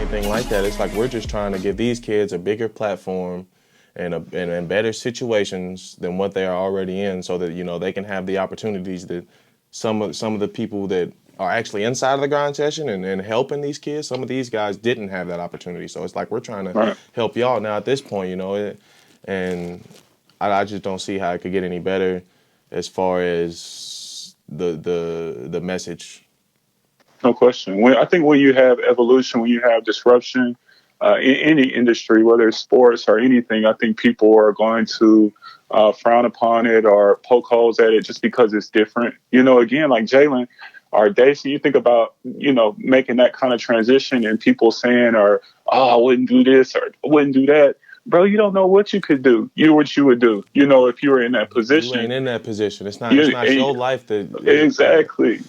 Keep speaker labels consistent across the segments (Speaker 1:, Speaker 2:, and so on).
Speaker 1: anything like that. It's like we're just trying to give these kids a bigger platform and better situations than what they are already in, so that they can have the opportunities that some of the people that are actually inside of the grind session and helping these kids. Some of these guys didn't have that opportunity, so it's like we're trying to
Speaker 2: Right.
Speaker 1: help y'all now at this point, and I just don't see how it could get any better as far as the message.
Speaker 2: No question. I think when you have evolution, when you have disruption in any industry, whether it's sports or anything, I think people are going to frown upon it or poke holes at it just because it's different. Again, like Jalen or Daisy, you think about, making that kind of transition and people saying, oh, I wouldn't do this or I wouldn't do that. Bro, you don't know what you could do. What you would do. If you were in that
Speaker 1: You
Speaker 2: position.
Speaker 1: ain't in that position. It's not. It's
Speaker 2: You,
Speaker 1: not your life that.
Speaker 2: exactly.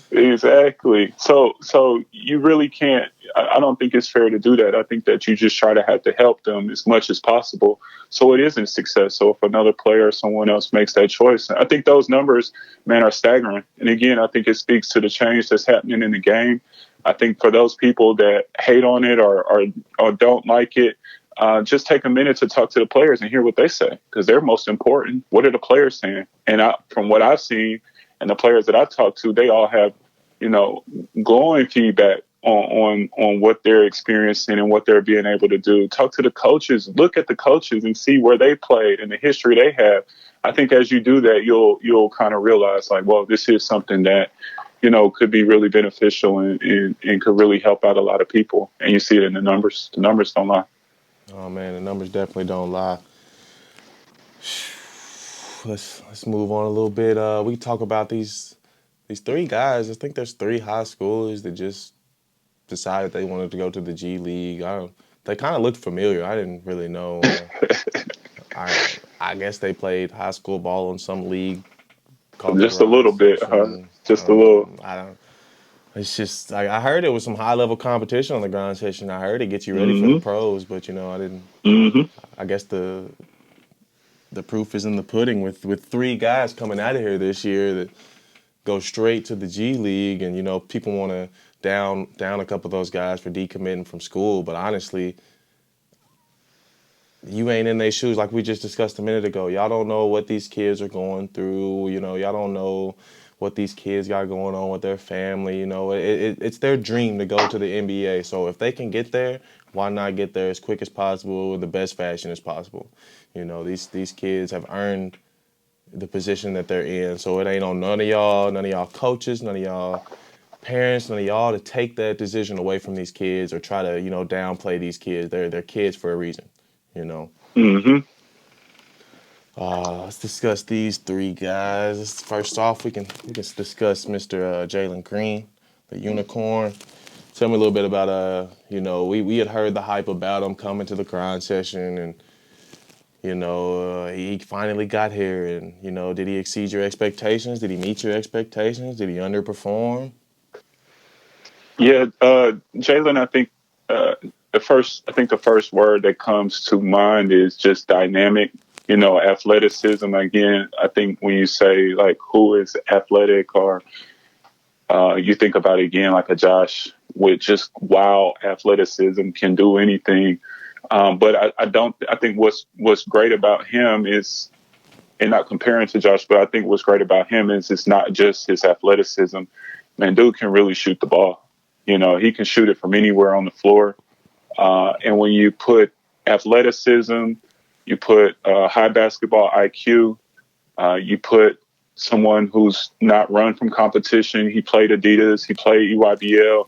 Speaker 2: So you really can't. I don't think it's fair to do that. I think that you just try to have to help them as much as possible, so it isn't success. So if another player or someone else makes that choice, I think those numbers, man, are staggering. And again, I think it speaks to the change that's happening in the game. I think for those people that hate on it or don't like it, just take a minute to talk to the players and hear what they say, because they're most important. What are the players saying? And from what I've seen and the players that I talked to, they all have, glowing feedback on what they're experiencing and what they're being able to do. Talk to the coaches, look at the coaches and see where they played and the history they have. I think as you do that, you'll kind of realize like, well, this is something that, could be really beneficial and could really help out a lot of people. And you see it in the numbers. The numbers don't lie.
Speaker 1: Oh man, the numbers definitely don't lie. Let's move on a little bit. We talk about these three guys. I think there's three high schoolers that just decided they wanted to go to the G League. They kind of looked familiar. I didn't really know. I guess they played high school ball in some league called the
Speaker 2: Just a
Speaker 1: Grind
Speaker 2: little bit, huh?
Speaker 1: Session.
Speaker 2: Just a little.
Speaker 1: I don't. It's just I heard it was some high level competition on the Grind Session. I heard it gets you ready for the
Speaker 2: Mm-hmm.
Speaker 1: pros, but I didn't.
Speaker 2: Mm-hmm.
Speaker 1: I guess the proof is in the pudding with three guys coming out of here this year that go straight to the G League, and people want to down a couple of those guys for decommitting from school, but honestly, you ain't in their shoes. Like we just discussed a minute ago, y'all don't know what these kids are going through. Y'all don't know what these kids got going on with their family. It's their dream to go to the NBA. So if they can get there, why not get there as quick as possible in the best fashion as possible? These kids have earned the position that they're in. So it ain't on none of y'all coaches, none of y'all parents, none of y'all to take that decision away from these kids or try to, downplay these kids. They're kids for a reason, you know.
Speaker 2: Mm-hmm.
Speaker 1: Let's discuss these three guys. First off, we can discuss Mr. Jalen Green, the unicorn. Tell me a little bit about we had heard the hype about him coming to the grind session, and he finally got here, and did he exceed your expectations? Did he meet your expectations? Did he underperform?
Speaker 2: Yeah, Jalen, I think the first word that comes to mind is just dynamic. Athleticism. Again, I think when you say like who is athletic, or you think about it again like a Josh with just wild athleticism, can do anything. But I don't. I think what's great about him is, and not comparing to Josh, but I think what's great about him is it's not just his athleticism. Man, dude can really shoot the ball. He can shoot it from anywhere on the floor. And when you put athleticism, you put high basketball IQ, you put someone who's not run from competition. He played Adidas, he played EYBL,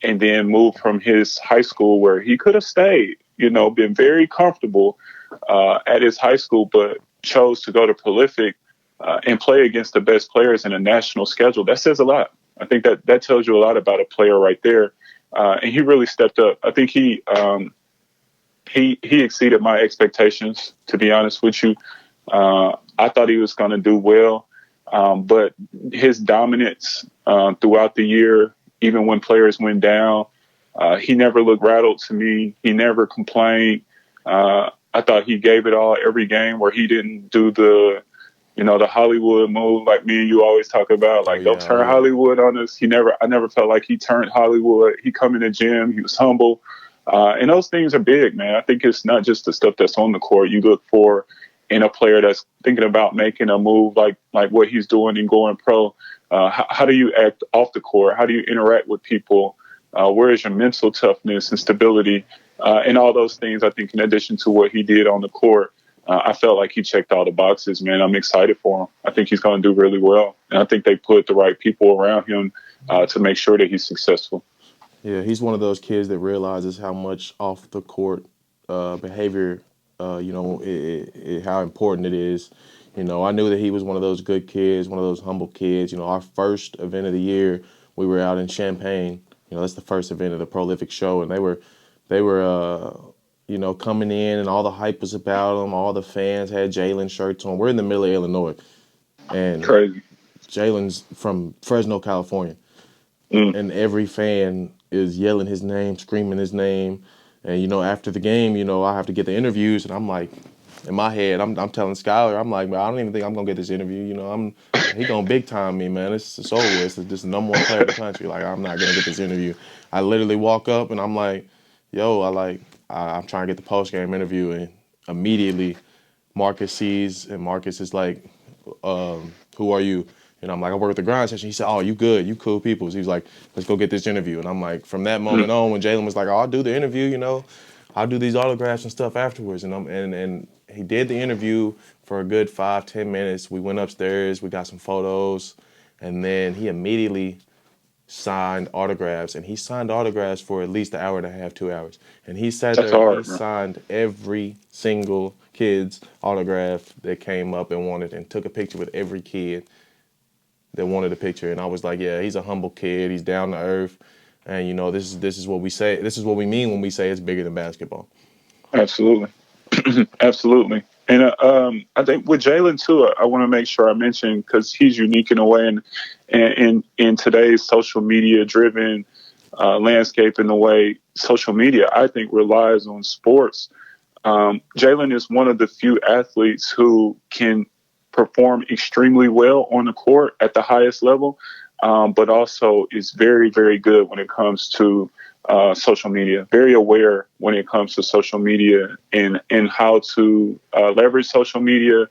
Speaker 2: and then moved from his high school where he could have stayed, been very comfortable at his high school, but chose to go to Prolific and play against the best players in a national schedule. That says a lot. I think that tells you a lot about a player right there. And he really stepped up. I think he exceeded my expectations, to be honest with you. I thought he was going to do well, but his dominance throughout the year, even when players went down, he never looked rattled to me. He never complained. I thought he gave it all every game where he didn't do The Hollywood move, like me and you always talk about,
Speaker 1: Oh
Speaker 2: like don't
Speaker 1: yeah, oh
Speaker 2: turn
Speaker 1: yeah.
Speaker 2: Hollywood on us. I never felt like he turned Hollywood. He come in the gym, he was humble, and those things are big, man. I think it's not just the stuff that's on the court. You look for in a player that's thinking about making a move like what he's doing and going pro. How do you act off the court? How do you interact with people? Where is your mental toughness and stability, and all those things? I think in addition to what he did on the court. I felt like he checked all the boxes, man. I'm excited for him. I think he's going to do really well. And I think they put the right people around him to make sure that he's successful.
Speaker 1: Yeah, he's one of those kids that realizes how much off the court behavior, how important it is. I knew that he was one of those good kids, one of those humble kids. Our first event of the year, we were out in Champaign. That's the first event of the Prolific show, and they were coming in, and all the hype was about him. All the fans had Jalen shirts on. We're in the middle of Illinois, and
Speaker 2: Crazy.
Speaker 1: Jalen's from Fresno, California,
Speaker 2: Mm.
Speaker 1: and every fan is yelling his name, screaming his name. And after the game, I have to get the interviews, and I'm like, in my head, I'm telling Skylar, I'm like, man, I don't even think I'm gonna get this interview. He gonna big time me, man. It's over with. It's just the number one player in the country. Like, I'm not gonna get this interview. I literally walk up and I'm like, yo, I'm trying to get the post game interview, and immediately Marcus sees, and Marcus is like, who are you? And I'm like, I work at the grind session. He said, oh, you good. You cool people. So he was like, let's go get this interview. And I'm like, from that
Speaker 2: Mm.
Speaker 1: moment on, when Jalen was like, oh, I'll do the interview, I'll do these autographs and stuff afterwards. And he did the interview for a good 5-10 minutes. We went upstairs, we got some photos, and then he immediately signed autographs, and he signed autographs for at least an hour and a half, 2 hours. And he sat
Speaker 2: That's
Speaker 1: there and he
Speaker 2: hard, man.
Speaker 1: signed every single kid's autograph that came up and wanted, and took a picture with every kid that wanted a picture. And I was like, yeah, he's a humble kid. He's down to earth. And this is what we say. This is what we mean when we say it's bigger than basketball.
Speaker 2: Absolutely. Absolutely. And I think with Jalen too, I want to make sure I mention because he's unique in a way, and in today's social media driven landscape, in the way social media I think relies on sports. Jalen is one of the few athletes who can perform extremely well on the court at the highest level, but also is very, very good when it comes to social media, very aware when it comes to social media and how to leverage social media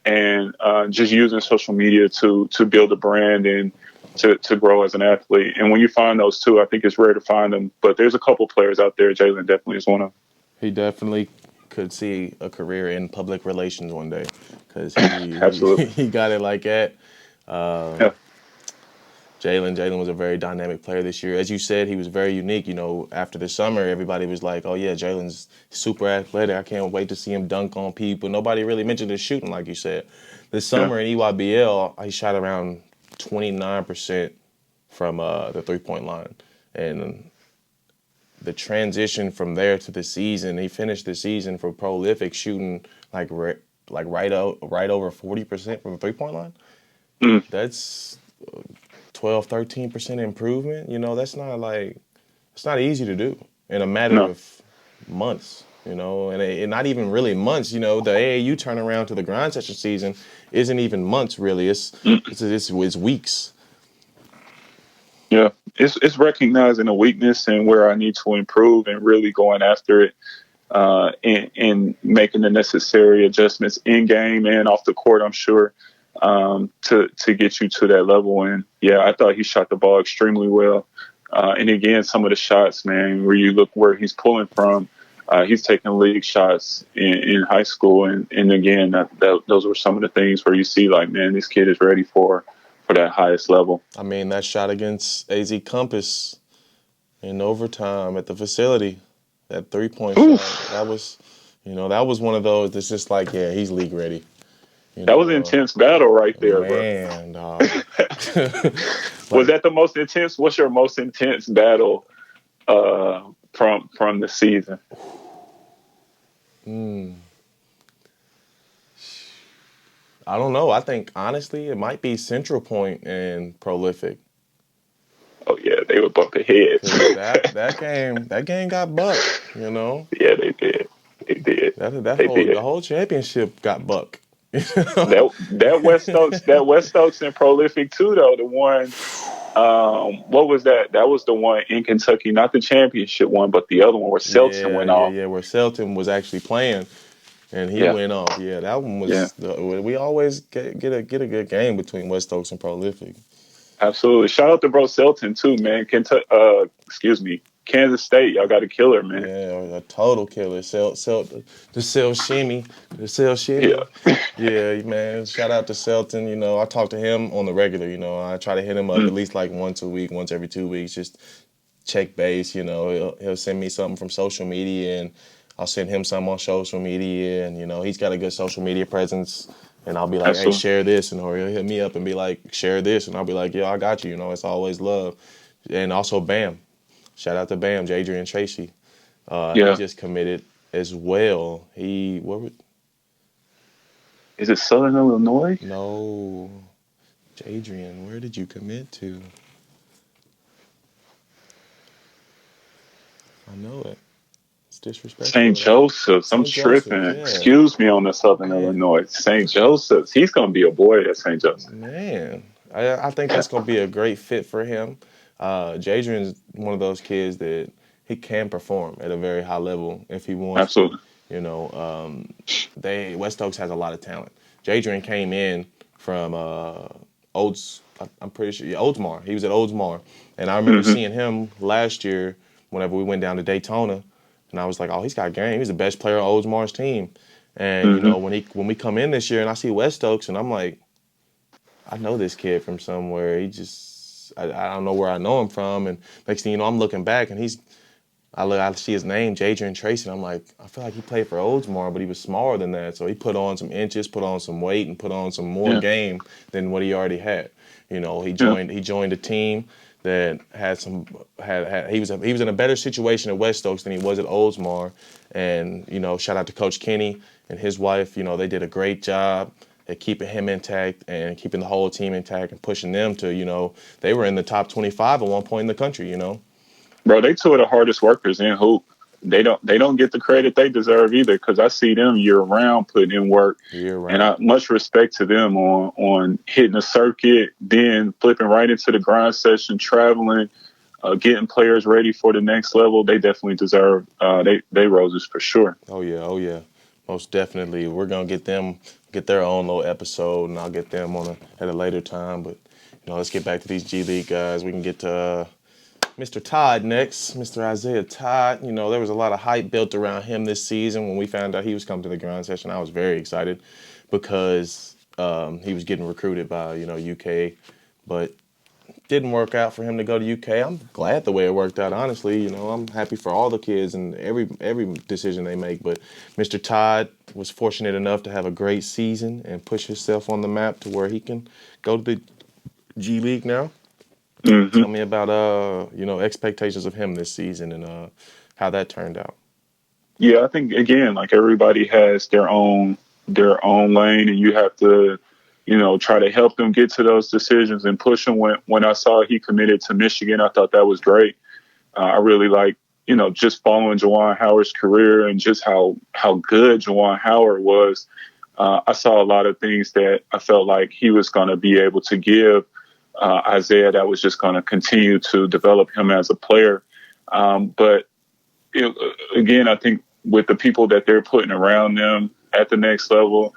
Speaker 2: and just using social media to build a brand and to grow as an athlete. And when you find those two, I think it's rare to find them. But there's a couple players out there. Jalen definitely is one of them.
Speaker 1: He definitely could see a career in public relations one day, because he
Speaker 2: Absolutely.
Speaker 1: he got it like that. Uh,
Speaker 2: Yeah.
Speaker 1: Jalen was a very dynamic player this year. As you said, he was very unique. After the summer, everybody was like, oh, yeah, Jalen's super athletic. I can't wait to see him dunk on people. Nobody really mentioned his shooting, like you said. This
Speaker 2: Yeah.
Speaker 1: summer in EYBL, he shot around 29% from the three-point line. And the transition from there to the season, he finished the season for Prolific shooting right over 40% from the three-point line.
Speaker 2: Mm.
Speaker 1: That's 12, 13% improvement. It's not easy to do in a matter
Speaker 2: No.
Speaker 1: of months. And not even really months. The AAU turnaround to the grind session season isn't even months really. It's weeks.
Speaker 2: Yeah, it's recognizing a weakness and where I need to improve and really going after it, and making the necessary adjustments in game and off the court. I'm sure to get you to that level. And yeah, I thought he shot the ball extremely well. And again, some of the shots, man, where you look where he's pulling from. He's taking league shots in high school, and again, those were some of the things where you see, like, man, this kid is ready for that highest level.
Speaker 1: I mean, that shot against AZ Compass in overtime at the facility, that 3-point shot,
Speaker 2: Oof.
Speaker 1: that was one of those that's just like, yeah, he's league ready.
Speaker 2: That was an intense battle right there, bro.
Speaker 1: Man, dog.
Speaker 2: Was
Speaker 1: Like,
Speaker 2: that the most intense? What's your most intense battle from the season?
Speaker 1: I don't know. I think honestly, it might be Central Point and Prolific.
Speaker 2: Oh yeah, they were bumping heads.
Speaker 1: 'Cause that game got bucked.
Speaker 2: Yeah, they did. They did.
Speaker 1: That
Speaker 2: They
Speaker 1: whole the
Speaker 2: did.
Speaker 1: whole championship got bucked.
Speaker 2: That West Oaks and prolific too though. The one what was that? That was the one in Kentucky, not the championship one, but the other one where Selton
Speaker 1: Yeah,
Speaker 2: went
Speaker 1: yeah,
Speaker 2: off.
Speaker 1: yeah. Where Selton was actually playing, and he
Speaker 2: Yeah,
Speaker 1: went off. Yeah, that one
Speaker 2: yeah,
Speaker 1: was. We always get a good game between West Oaks and Prolific.
Speaker 2: absolutely. Shout out to bro Selton too, man. Kentucky, excuse me, Kansas State, y'all got a killer, man.
Speaker 1: Yeah, a total killer. The Cell Shimmy, the Cell
Speaker 2: Yeah,
Speaker 1: Shimmy. Yeah, man. Shout out to Selton. I talk to him on the regular. I try to hit him up at
Speaker 2: mm,
Speaker 1: least like once a week, once every 2 weeks, just check base. He'll send me something from social media, and I'll send him some on social media, and he's got a good social media presence. And I'll be like, hey,
Speaker 2: absolutely.
Speaker 1: share this, and or he'll hit me up and be like, share this, and I'll be like, yo, I got you. It's always love, and also Bam. Shout out to Bam, Jadrian Tracy. He
Speaker 2: Yeah,
Speaker 1: just committed as well.
Speaker 2: is it Southern Illinois?
Speaker 1: No, Jadrian, where did you commit to? I know it. It's
Speaker 2: St.
Speaker 1: disrespectful though.
Speaker 2: Joseph's. I'm
Speaker 1: St. Joseph's,
Speaker 2: tripping.
Speaker 1: yeah.
Speaker 2: Excuse me on the Southern
Speaker 1: Man,
Speaker 2: Illinois. St. Joseph's. He's gonna be a boy at St. Joseph's.
Speaker 1: man. I think that's gonna be a great fit for him. Jadrian's one of those kids that he can perform at a very high level if he wants to.
Speaker 2: Absolutely.
Speaker 1: You know, they West Oaks has a lot of talent. Jadrian came in from Olds. I'm pretty sure, yeah, Oldsmar. He was at Oldsmar, and I remember
Speaker 2: Hmm.
Speaker 1: seeing him last year whenever we went down to Daytona, and I was like, oh, he's got game. He's the best player on Oldsmar's team. And
Speaker 2: Hmm.
Speaker 1: when we come in this year and I see West Oaks, and I'm like, I know this kid from somewhere. I don't know where I know him from. And next thing you know, I'm looking back, and I see his name, Jadrian Tracy, and I'm like, I feel like he played for Oldsmar, but he was smaller than that. So he put on some inches, put on some weight, and put on some more
Speaker 2: Yeah.
Speaker 1: game than what he already had. He
Speaker 2: Yeah.
Speaker 1: joined a team that had some had he was in a better situation at West Oaks than he was at Oldsmar. And shout out to Coach Kenny and his wife. They did a great job at keeping him intact and keeping the whole team intact and pushing them to they were in the top 25 at one point in the country.
Speaker 2: Bro, they two of the hardest workers in hoop. They don't get the credit they deserve either because I see them year round putting in work,
Speaker 1: Year
Speaker 2: and
Speaker 1: round.
Speaker 2: I much respect to them on hitting the circuit, then flipping right into the grind session, traveling, getting players ready for the next level. They definitely deserve they roses for sure.
Speaker 1: Oh yeah, oh yeah, most definitely. We're gonna get their own little episode, and I'll get them at a later time. But let's get back to these G League guys. We can get to Mr. Todd next, Mr. Isaiah Todd. There was a lot of hype built around him this season. When we found out he was coming to the grind session, I was very excited because he was getting recruited by UK, but didn't work out for him to go to UK. I'm glad the way it worked out, honestly. I'm happy for all the kids and every decision they make. But Mr. Todd was fortunate enough to have a great season and push himself on the map to where he can go to the G League now.
Speaker 2: Hmm.
Speaker 1: Tell me about expectations of him this season and how that turned out.
Speaker 2: Yeah, I think again, like everybody has their own lane, and you have to, try to help them get to those decisions and push them. When I saw he committed to Michigan, I thought that was great. I really like, just following Juwan Howard's career and just how good Juwan Howard was. I saw a lot of things that I felt like he was going to be able to give Isaiah that was just going to continue to develop him as a player. But again, I think with the people that they're putting around them at the next level,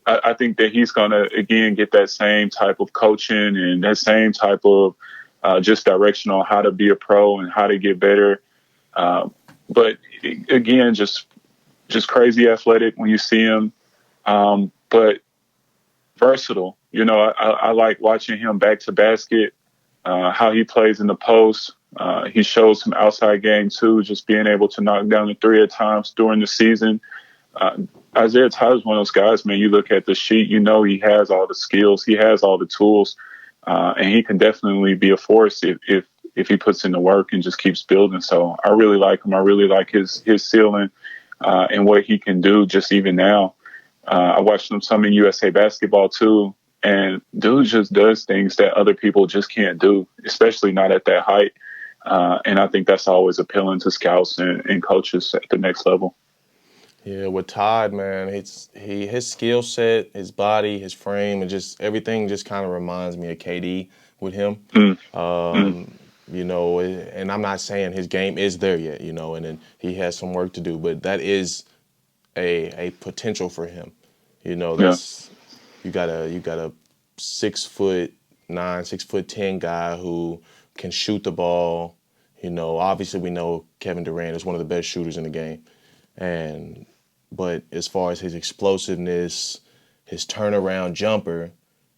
Speaker 2: I think that he's going to, again, get that same type of coaching and that same type of just direction on how to be a pro and how to get better. But again, just crazy athletic when you see him, but versatile. I like watching him back to basket, how he plays in the post. He shows some outside game too, just being able to knock down the three at times during the season. Uh, Isaiah Todd is one of those guys, man. You look at the sheet, he has all the skills, he has all the tools, and he can definitely be a force if he puts in the work and just keeps building. So I really like him. I really like his ceiling and what he can do just even now. I watched him some in USA basketball too, and dude just does things that other people just can't do, especially not at that height. And I think that's always appealing to scouts and coaches at the next level.
Speaker 1: Yeah, with Todd, man, his skill set, his body, his frame, and just everything just kind of reminds me of KD with him.
Speaker 2: Mm, mm,
Speaker 1: Um, and I'm not saying his game is there yet, and then he has some work to do, but that is a potential for him.
Speaker 2: yeah.
Speaker 1: That's you got a 6'9", 6'10" guy who can shoot the ball. Obviously we know Kevin Durant is one of the best shooters in the game, and but as far as his explosiveness, his turnaround jumper,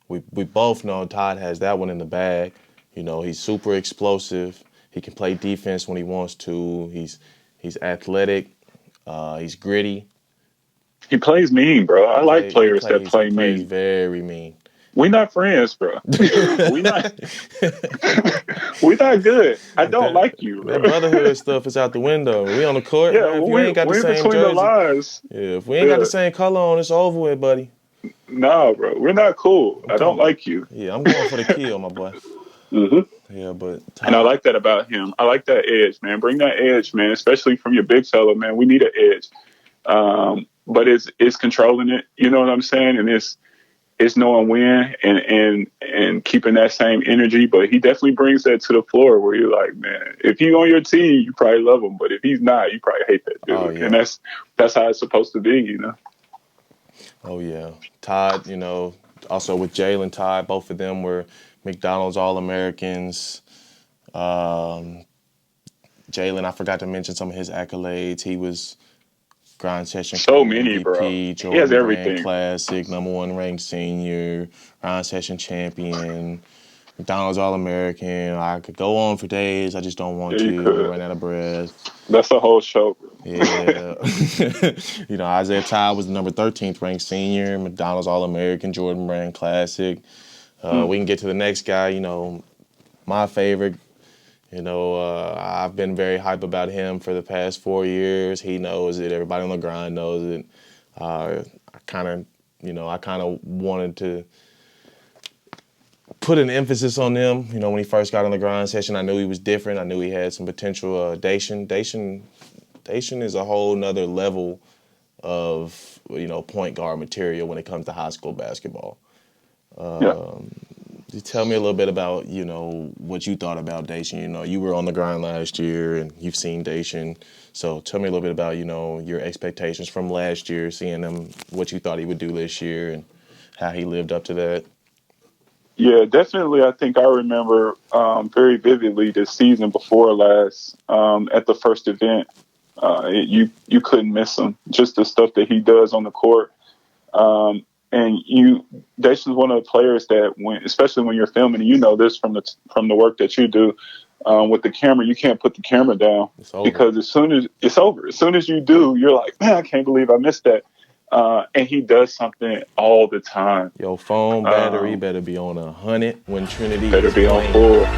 Speaker 1: we both know Todd has that one in the bag. He's super explosive. He can play defense when he wants to. He's athletic. He's gritty.
Speaker 2: He plays mean, bro. I like
Speaker 1: He
Speaker 2: players that
Speaker 1: plays he
Speaker 2: play
Speaker 1: plays
Speaker 2: mean.
Speaker 1: very mean.
Speaker 2: We not friends, bro. we not we not good. I don't
Speaker 1: that
Speaker 2: like you, bro.
Speaker 1: that brotherhood stuff is out the window. We on the court,
Speaker 2: Yeah,
Speaker 1: man. If you ain't got the
Speaker 2: we in
Speaker 1: same
Speaker 2: between the
Speaker 1: jersey,
Speaker 2: lines.
Speaker 1: yeah, if we ain't got the
Speaker 2: Yeah,
Speaker 1: same color on, it's over with, buddy.
Speaker 2: nah, bro. We're not cool.
Speaker 1: I'm
Speaker 2: I don't
Speaker 1: going.
Speaker 2: like you.
Speaker 1: Yeah, I'm going for the kill, my boy.
Speaker 2: Hmm.
Speaker 1: Yeah, but
Speaker 2: And I
Speaker 1: Todd.
Speaker 2: like that about him. I like that edge, man. Bring that edge, man. Especially from your big fella, man. We need an edge. But it's controlling it. You know what I'm saying? And it's knowing when and keeping that same energy. But he definitely brings that to the floor where you're like, man, if he's on your team, you probably love him. But if he's not, you probably hate that
Speaker 1: Oh
Speaker 2: dude. And
Speaker 1: yeah.
Speaker 2: that's how it's supposed to be, you know.
Speaker 1: Oh yeah. Todd. Also with Jalen Todd, both of them were McDonald's All-Americans. Um, Jalen, I forgot to mention some of his accolades. He was Grind Session
Speaker 2: So
Speaker 1: Career
Speaker 2: many, bro.
Speaker 1: MVP,
Speaker 2: He has
Speaker 1: Jordan Brand
Speaker 2: everything.
Speaker 1: Classic, number one ranked senior, Grind Session champion, McDonald's All American. I could go on for days. I just don't want
Speaker 2: Yeah, you
Speaker 1: to. I'm gonna
Speaker 2: could.
Speaker 1: run out of breath.
Speaker 2: That's the whole show.
Speaker 1: Yeah. Isaiah Todd was the number 13th ranked senior, McDonald's All American, Jordan Brand Classic.
Speaker 2: Mm.
Speaker 1: We can get to the next guy, my favorite. I've been very hype about him for the past 4 years. He knows it. Everybody on the grind knows it. I kind of wanted to put an emphasis on him. When he first got on the grind session, I knew he was different. I knew he had some potential. Dacian is a whole nother level of point guard material when it comes to high school basketball.
Speaker 2: Yeah.
Speaker 1: Tell me a little bit about what you thought about Dacian. You were on the grind last year and you've seen Dacian. So tell me a little bit about your expectations from last year, seeing him, what you thought he would do this year, and how he lived up to that.
Speaker 2: Yeah, definitely. I think I remember very vividly the season before last at the first event. You couldn't miss him. Just the stuff that he does on the court. And Dacian's one of the players that especially when you're filming, and you know this from the work that you do with the camera, you can't put the camera down
Speaker 1: It's over.
Speaker 2: because as soon as it's over, as soon as you do, you're like, man, I can't believe I missed that. And he does something all the time.
Speaker 1: Your phone battery
Speaker 2: Um,
Speaker 1: better be on 100 when Trinity
Speaker 2: better
Speaker 1: is
Speaker 2: be on
Speaker 1: playing.
Speaker 2: full.